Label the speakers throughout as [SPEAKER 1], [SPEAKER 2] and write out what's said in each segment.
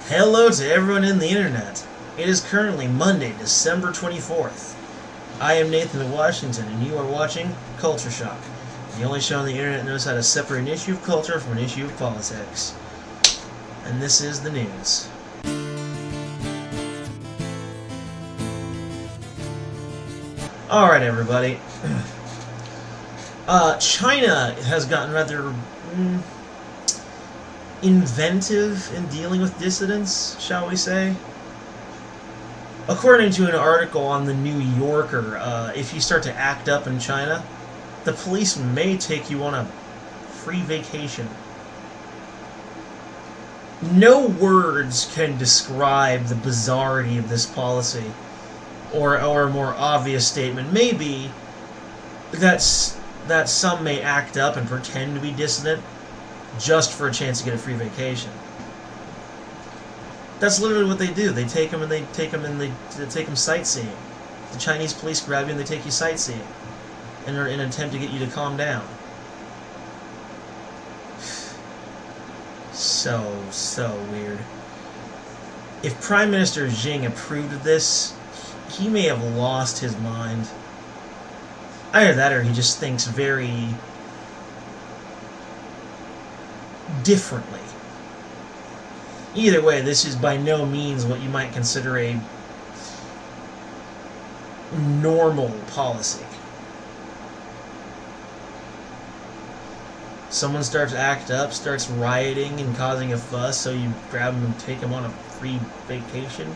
[SPEAKER 1] Hello to everyone in the internet. It is currently Monday, December 24th. I am Nathan of Washington, and you are watching Culture Shock, the only show on the internet that knows how to separate an issue of culture from an issue of politics. And this is the news. Alright, everybody. China has gotten rather inventive in dealing with dissidents, shall we say. According to an article on the New Yorker, if you start to act up in China, the police may take you on a free vacation. No words can describe the bizarrety of this policy, or a more obvious statement may be that some may act up and pretend to be dissident just for a chance to get a free vacation. That's literally what they do. They take them sightseeing. The Chinese police grab you and they take you sightseeing in an attempt to get you to calm down. So weird. If Prime Minister Xi approved of this, he may have lost his mind. Either that or he just thinks very differently. Either way, this is by no means what you might consider a normal policy. Someone starts to act up, starts rioting and causing a fuss, so you grab them and take them on a free vacation?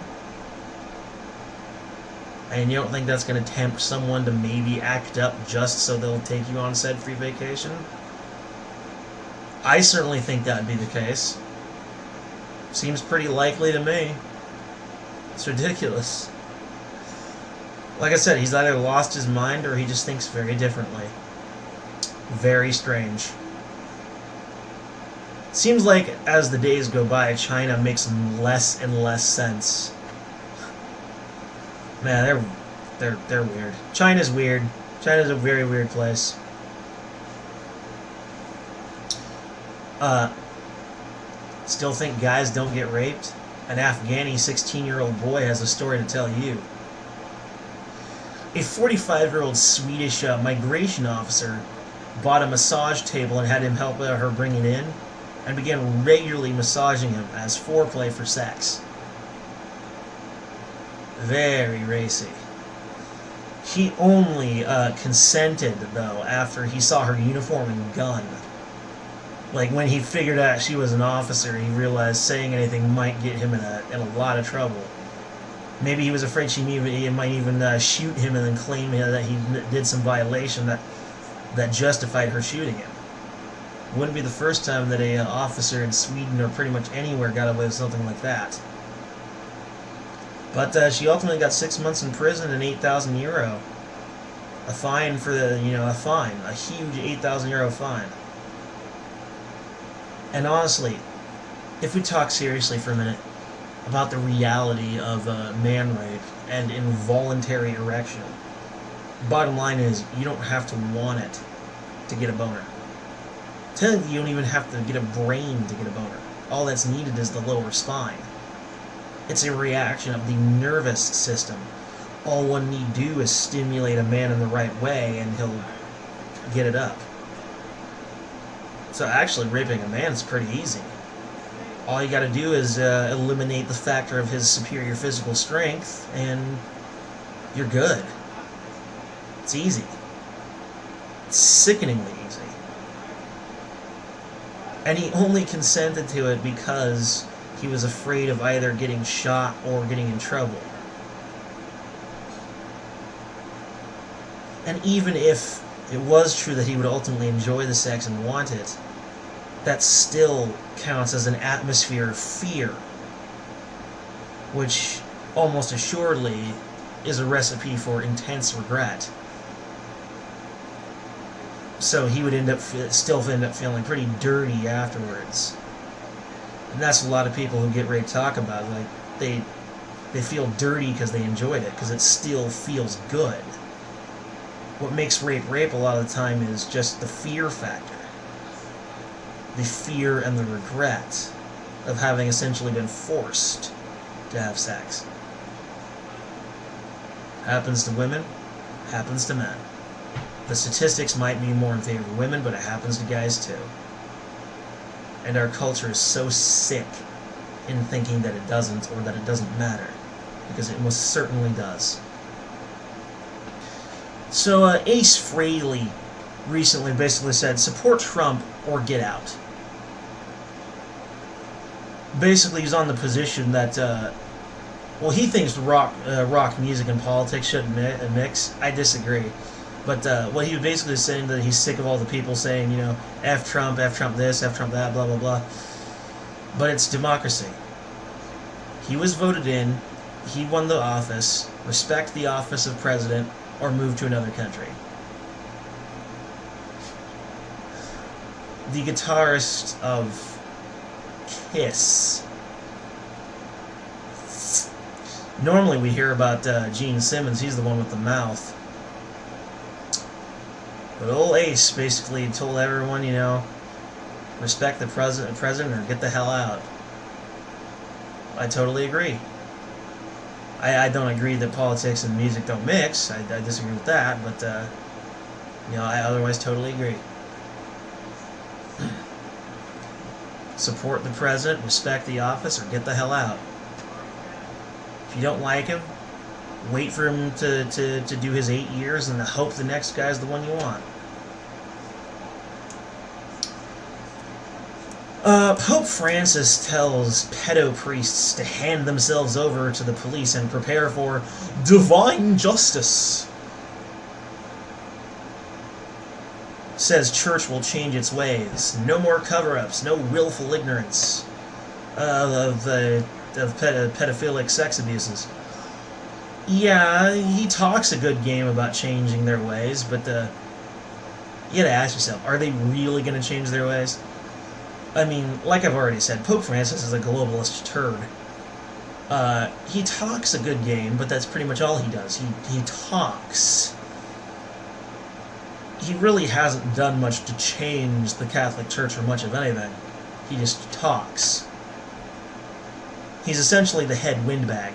[SPEAKER 1] And you don't think that's going to tempt someone to maybe act up just so they'll take you on said free vacation? I certainly think that would be the case. Seems pretty likely to me. It's ridiculous. Like I said, he's either lost his mind or he just thinks very differently. Very strange. Seems like as the days go by, China makes less and less sense. Man, they're weird. China's weird. China's a very weird place. Still think guys don't get raped? An Afghani 16-year-old boy has a story to tell you. A 45-year-old Swedish migration officer bought a massage table and had him help her bring it in, and began regularly massaging him as foreplay for sex. Very racy. He only consented, though, after he saw her uniform and gun. Like, when he figured out she was an officer, he realized saying anything might get him in a lot of trouble. Maybe he was afraid she might even shoot him and then claim that he did some violation that justified her shooting him. Wouldn't be the first time that an officer in Sweden or pretty much anywhere got away with something like that. But she ultimately got 6 months in prison and €8,000. A fine for a huge €8,000 fine. And honestly, if we talk seriously for a minute about the reality of man rape and involuntary erection, bottom line is you don't have to want it to get a boner. Technically, you don't even have to get a brain to get a boner. All that's needed is the lower spine. It's a reaction of the nervous system. All one need do is stimulate a man in the right way and he'll get it up. So actually, raping a man is pretty easy. All you gotta do is eliminate the factor of his superior physical strength, and you're good. It's easy. It's sickeningly easy. And he only consented to it because he was afraid of either getting shot or getting in trouble. And even if it was true that he would ultimately enjoy the sex and want it, that still counts as an atmosphere of fear, which almost assuredly is a recipe for intense regret. So he would still end up feeling pretty dirty afterwards. And that's what a lot of people who get raped talk about. Like, they feel dirty because they enjoyed it, because it still feels good. What makes rape a lot of the time is just the fear factor. The fear and the regret. of having essentially been forced to have sex. Happens to women, happens to men. The statistics might be more in favor of women, but it happens to guys too. And our culture is so sick in thinking that it doesn't, or that it doesn't matter, because it most certainly does. So Ace Frehley recently basically said, support Trump or get out. Basically, he's on the position that, well, he thinks rock music and politics shouldn't mix. I disagree. But what he was basically saying, that he's sick of all the people saying, you know, F Trump this, F Trump that, blah, blah, blah. But it's democracy. He was voted in, he won the office, respect the office of president, or move to another country. The guitarist of Kiss. Normally we hear about Gene Simmons, he's the one with the mouth. But old Ace basically told everyone, you know, respect the president or get the hell out. I totally agree. I don't agree that politics and music don't mix. I disagree with that, but, you know, I otherwise totally agree. Support the president, respect the office, or get the hell out. If you don't like him, wait for him to do his 8 years and hope the next guy's the one you want. Pope Francis tells pedo priests to hand themselves over to the police and prepare for divine justice. Says church will change its ways. No more cover-ups, no willful ignorance of pedophilic sex abuses. Yeah, he talks a good game about changing their ways, but you gotta ask yourself, are they really gonna change their ways? I mean, like I've already said, Pope Francis is a globalist turd. He talks a good game, but that's pretty much all he does. He talks. He really hasn't done much to change the Catholic Church or much of anything. He just talks. He's essentially the head windbag.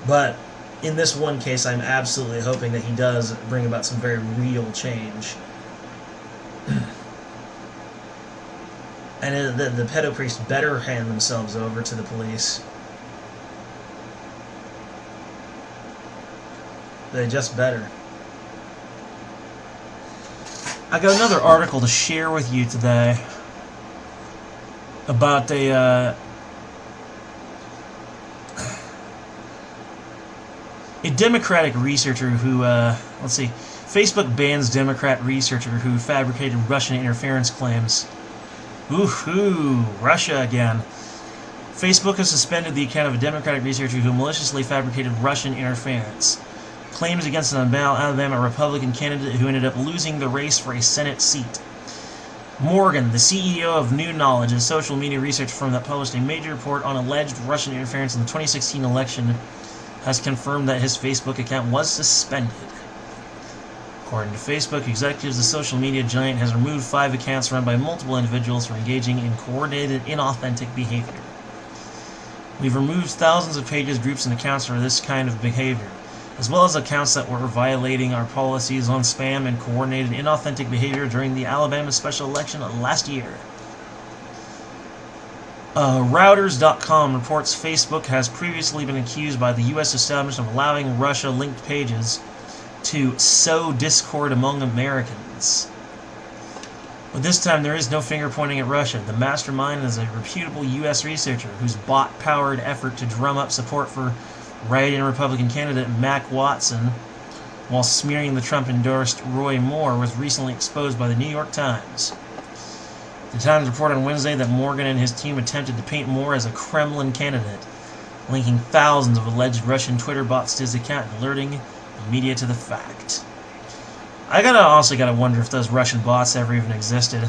[SPEAKER 1] But in this one case, I'm absolutely hoping that he does bring about some very real change. And the pedo priests better hand themselves over to the police. They just better. I got another article to share with you today about a Democratic researcher who, let's see, Facebook bans Democrat researcher who fabricated Russian interference claims. Woohoo! Russia again. Facebook has suspended the account of a Democratic researcher who maliciously fabricated Russian interference. Claims against an Alabama Republican candidate who ended up losing the race for a Senate seat. Morgan, the CEO of New Knowledge, a social media research firm that published a major report on alleged Russian interference in the 2016 election, has confirmed that his Facebook account was suspended. According to Facebook executives, the social media giant has removed 5 accounts run by multiple individuals for engaging in coordinated, inauthentic behavior. We've removed thousands of pages, groups, and accounts for this kind of behavior, as well as accounts that were violating our policies on spam and coordinated, inauthentic behavior during the Alabama special election last year. Routers.com reports Facebook has previously been accused by the U.S. establishment of allowing Russia-linked pages to sow discord among Americans. But this time there is no finger pointing at Russia. The mastermind is a reputable U.S. researcher whose bot-powered effort to drum up support for write-in Republican candidate Mac Watson while smearing the Trump-endorsed Roy Moore was recently exposed by the New York Times. The Times reported on Wednesday that Morgan and his team attempted to paint Moore as a Kremlin candidate, linking thousands of alleged Russian Twitter bots to his account and alerting the media to the fact. I also gotta wonder if those Russian bots ever even existed.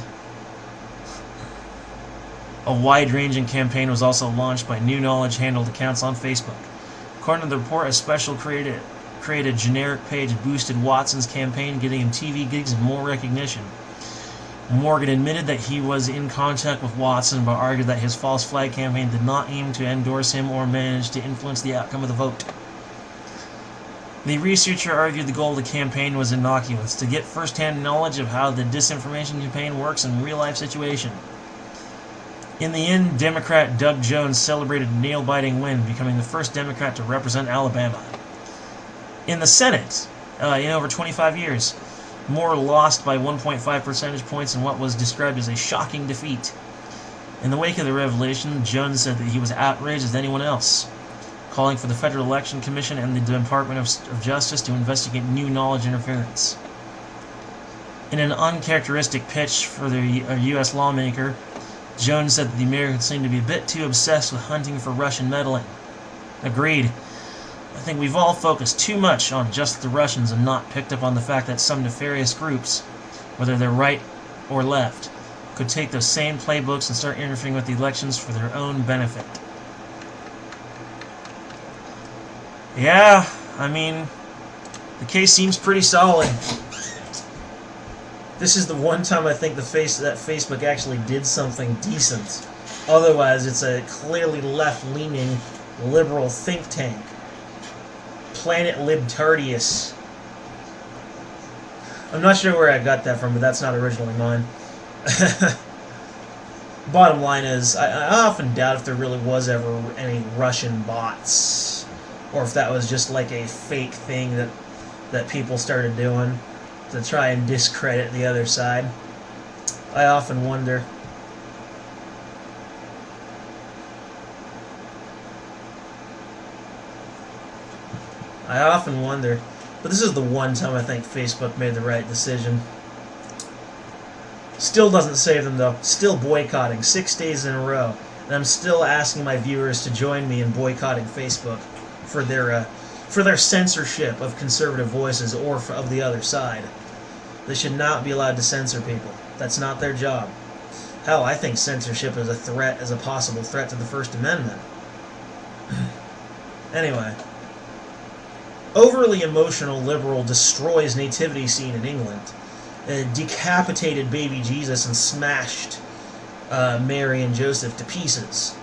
[SPEAKER 1] A wide-ranging campaign was also launched by New Knowledge-handled accounts on Facebook. According to the report, a special created generic page boosted Watson's campaign, getting him TV gigs and more recognition. Morgan admitted that he was in contact with Watson, but argued that his false flag campaign did not aim to endorse him or manage to influence the outcome of the vote. The researcher argued the goal of the campaign was innocuous, to get first-hand knowledge of how the disinformation campaign works in a real-life situation. In the end, Democrat Doug Jones celebrated a nail-biting win, becoming the first Democrat to represent Alabama. In the Senate, in over 25 years, Moore lost by 1.5 percentage points in what was described as a shocking defeat. In the wake of the revelation, Jones said that he was outraged as anyone else, calling for the Federal Election Commission and the Department of Justice to investigate new knowledge interference. In an uncharacteristic pitch for the U.S. lawmaker, Jones said that the Americans seemed to be a bit too obsessed with hunting for Russian meddling. Agreed. I think we've all focused too much on just the Russians and not picked up on the fact that some nefarious groups, whether they're right or left, could take those same playbooks and start interfering with the elections for their own benefit. Yeah, I mean, the case seems pretty solid. This is the one time I think that Facebook actually did something decent. Otherwise, it's a clearly left-leaning liberal think tank. Planet Libtardius. I'm not sure where I got that from, but that's not originally mine. Bottom line is, I often doubt if there really was ever any Russian bots, or if that was just like a fake thing that people started doing to try and discredit the other side. I often wonder. But this is the one time I think Facebook made the right decision. Still doesn't save them, though. Still boycotting 6 days in a row. And I'm still asking my viewers to join me in boycotting Facebook for their censorship of conservative voices or of the other side. They should not be allowed to censor people. That's not their job. Hell, I think censorship is a possible threat to the First Amendment. Anyway. Overly emotional liberal destroys nativity scene in England. Decapitated baby Jesus and smashed Mary and Joseph to pieces.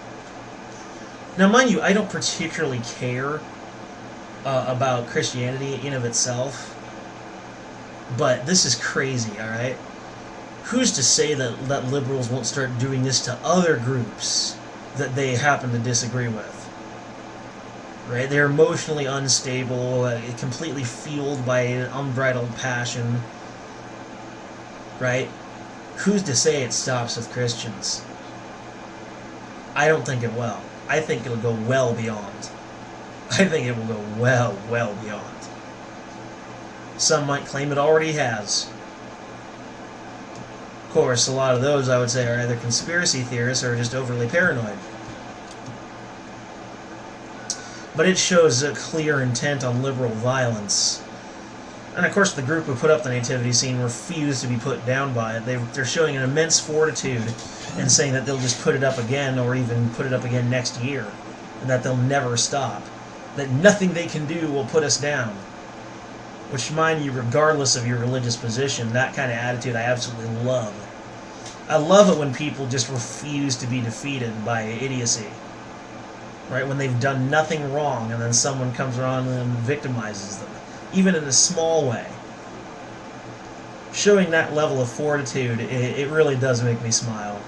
[SPEAKER 1] Now, mind you, I don't particularly care about Christianity in of itself, but this is crazy, alright? Who's to say that liberals won't start doing this to other groups that they happen to disagree with? Right? They're emotionally unstable, completely fueled by an unbridled passion. Right? Who's to say it stops with Christians? I don't think it will. I think it'll go well beyond. I think it will go well beyond. Some might claim it already has. Of course, a lot of those, I would say, are either conspiracy theorists or just overly paranoid. But it shows a clear intent on liberal violence. And of course the group who put up the nativity scene refused to be put down by it. They're showing an immense fortitude and saying that they'll just put it up again or even put it up again next year. And that they'll never stop. That nothing they can do will put us down. Which, mind you, regardless of your religious position, that kind of attitude I absolutely love. I love it when people just refuse to be defeated by idiocy. Right, when they've done nothing wrong and then someone comes around and victimizes them, even in a small way. Showing that level of fortitude, it really does make me smile.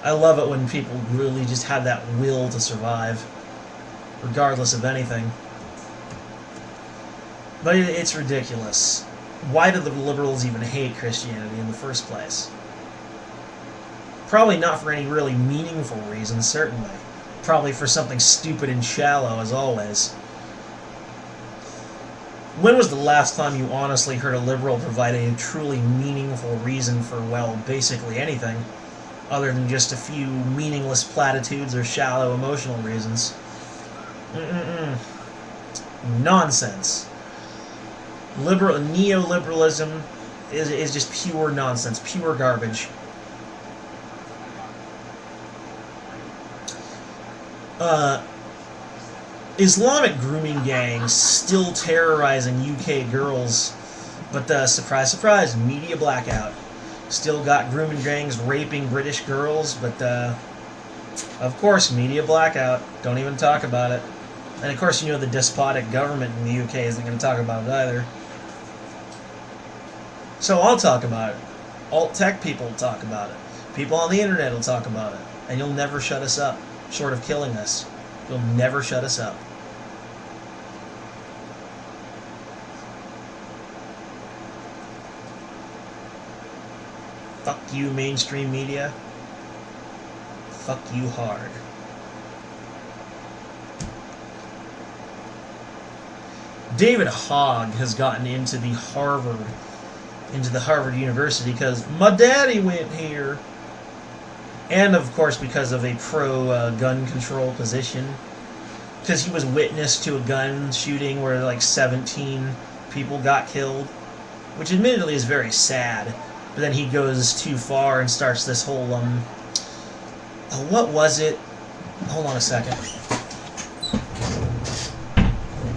[SPEAKER 1] I love it when people really just have that will to survive, regardless of anything. But it's ridiculous. Why do the liberals even hate Christianity in the first place? Probably not for any really meaningful reason, certainly. Probably for something stupid and shallow, as always. When was the last time you honestly heard a liberal provide a truly meaningful reason for, well, basically anything, other than just a few meaningless platitudes or shallow emotional reasons? Nonsense. Neoliberalism is just pure nonsense, pure garbage. Islamic grooming gangs still terrorizing UK girls, but surprise, surprise, media blackout. Still got grooming gangs raping British girls, but of course, media blackout. Don't even talk about it. And of course, you know the despotic government in the UK isn't going to talk about it either. So I'll talk about it. Alt-tech people will talk about it. People on the internet will talk about it. And you'll never shut us up, short of killing us. You'll never shut us up. Fuck you, mainstream media. Fuck you hard. David Hogg has gotten into the Harvard University because my daddy went here. And of course because of a pro-gun control position. Because he was witness to a gun shooting where like 17 people got killed. Which admittedly is very sad. But then he goes too far and starts this whole, what was it? Hold on a second.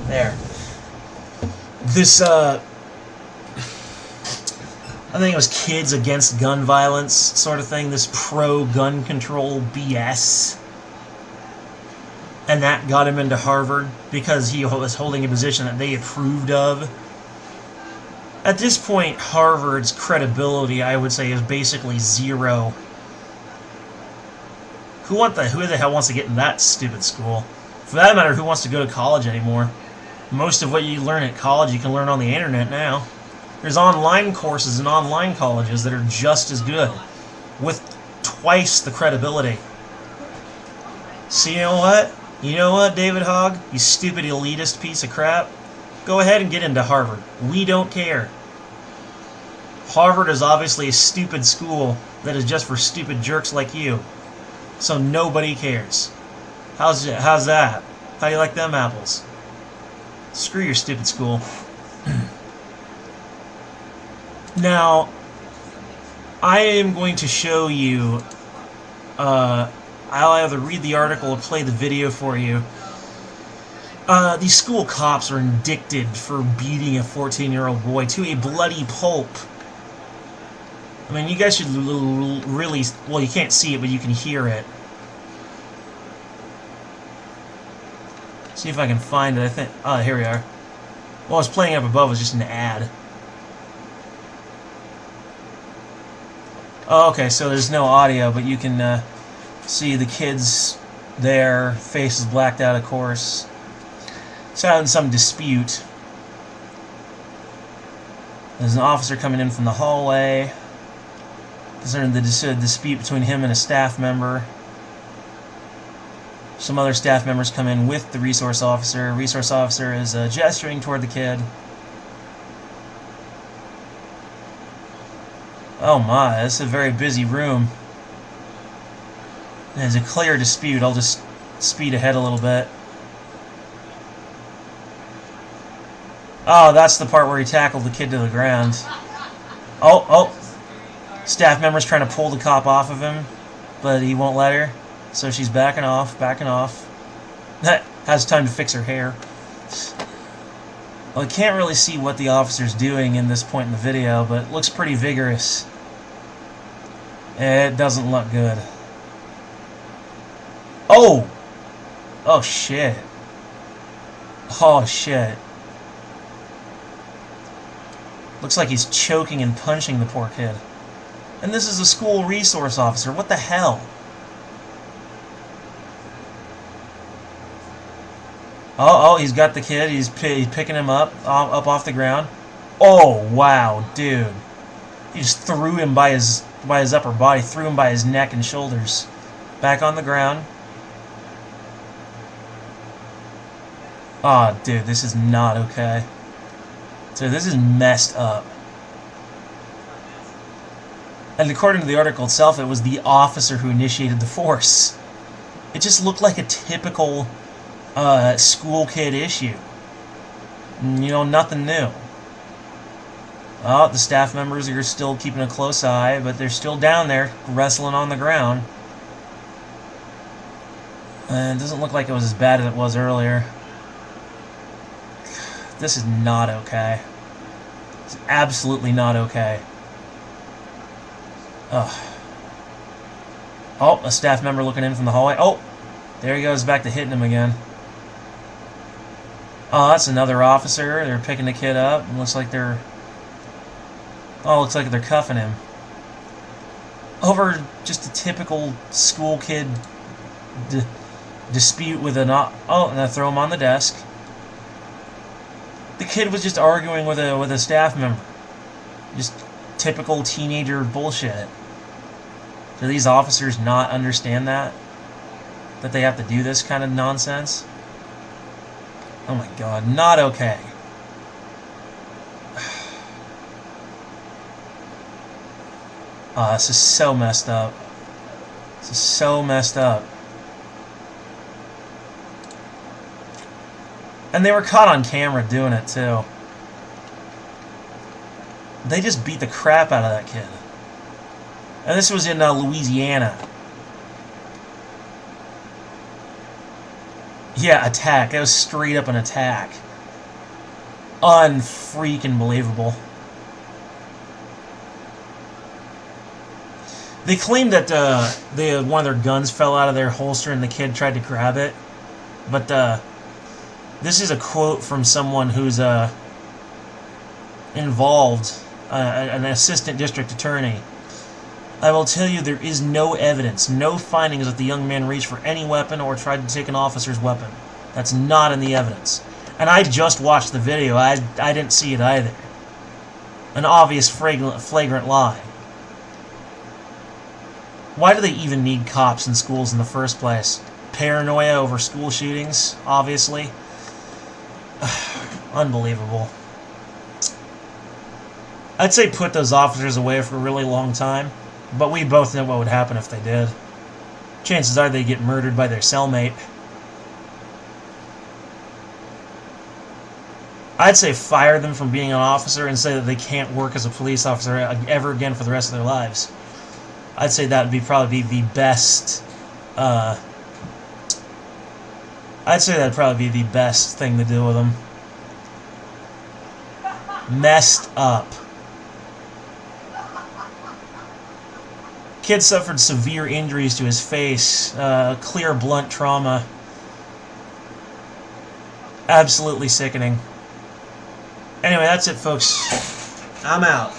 [SPEAKER 1] There. This, I think it was Kids Against Gun Violence sort of thing, this pro-gun control BS. And that got him into Harvard because he was holding a position that they approved of. At this point, Harvard's credibility, I would say, is basically zero. Who the hell wants to get in that stupid school? For that matter, who wants to go to college anymore? Most of what you learn at college, you can learn on the internet now. There's online courses in online colleges that are just as good, with twice the credibility. So you know what? You know what, David Hogg? You stupid elitist piece of crap. Go ahead and get into Harvard. We don't care. Harvard is obviously a stupid school that is just for stupid jerks like you. So nobody cares. How's that? How do you like them apples? Screw your stupid school. Now, I am going to show you, I'll either read the article or play the video for you. These school cops are indicted for beating a 14-year-old boy to a bloody pulp. I mean, you guys should really... Well, you can't see it, but you can hear it. See if I can find it. I think... Oh, here we are. What was playing up above was just an ad. Oh, okay, so there's no audio, but you can see the kids there, faces blacked out, of course. It's out in some dispute. There's an officer coming in from the hallway concerning the dispute between him and a staff member. Some other staff members come in with the resource officer. Resource officer is gesturing toward the kid. Oh my, this is a very busy room. There's a clear dispute. I'll just speed ahead a little bit. Oh, that's the part where he tackled the kid to the ground. Oh. Staff member's trying to pull the cop off of him, but he won't let her. So she's backing off. Has time to fix her hair. Well, I can't really see what the officer's doing in this point in the video, but it looks pretty vigorous. It doesn't look good. Oh! Oh, shit. Oh, shit. Looks like he's choking and punching the poor kid. And this is a school resource officer. What the hell? Oh, he's got the kid. He's picking him up off the ground. Oh, wow, dude. He just threw him by his upper body, threw him by his neck and shoulders. Back on the ground. Oh, dude, this is not okay. So this is messed up. And according to the article itself, it was the officer who initiated the force. It just looked like a typical school kid issue. You know, nothing new. Oh, the staff members are still keeping a close eye, but they're still down there, wrestling on the ground. And it doesn't look like it was as bad as it was earlier. This is not okay. It's absolutely not okay. Ugh. Oh, a staff member looking in from the hallway. Oh, there he goes back to hitting him again. Oh, that's another officer. They're picking the kid up. It looks like they're... Oh, looks like they're cuffing him. Over just a typical school kid dispute with an... Oh, and I throw him on the desk. The kid was just arguing with a staff member. Just typical teenager bullshit. Do these officers not understand that? That they have to do this kind of nonsense? Oh my god, not okay. Oh, this is so messed up. This is so messed up. And they were caught on camera doing it too. They just beat the crap out of that kid. And this was in Louisiana. Yeah, attack. That was straight up an attack. Unfreaking believable. They claimed that one of their guns fell out of their holster and the kid tried to grab it. But this is a quote from someone who's involved, an assistant district attorney. I will tell you there is no evidence, no findings that the young man reached for any weapon or tried to take an officer's weapon. That's not in the evidence. And I just watched the video. I didn't see it either. An obvious flagrant lie. Why do they even need cops in schools in the first place? Paranoia over school shootings, obviously. Unbelievable. I'd say put those officers away for a really long time. But we both know what would happen if they did. Chances are they'd get murdered by their cellmate. I'd say fire them from being an officer and say that they can't work as a police officer ever again for the rest of their lives. I'd say that would probably be the best... I'd say that'd probably be the best thing to do with them. Messed up. Kid suffered severe injuries to his face, clear blunt trauma. Absolutely sickening. Anyway, that's it, folks. I'm out.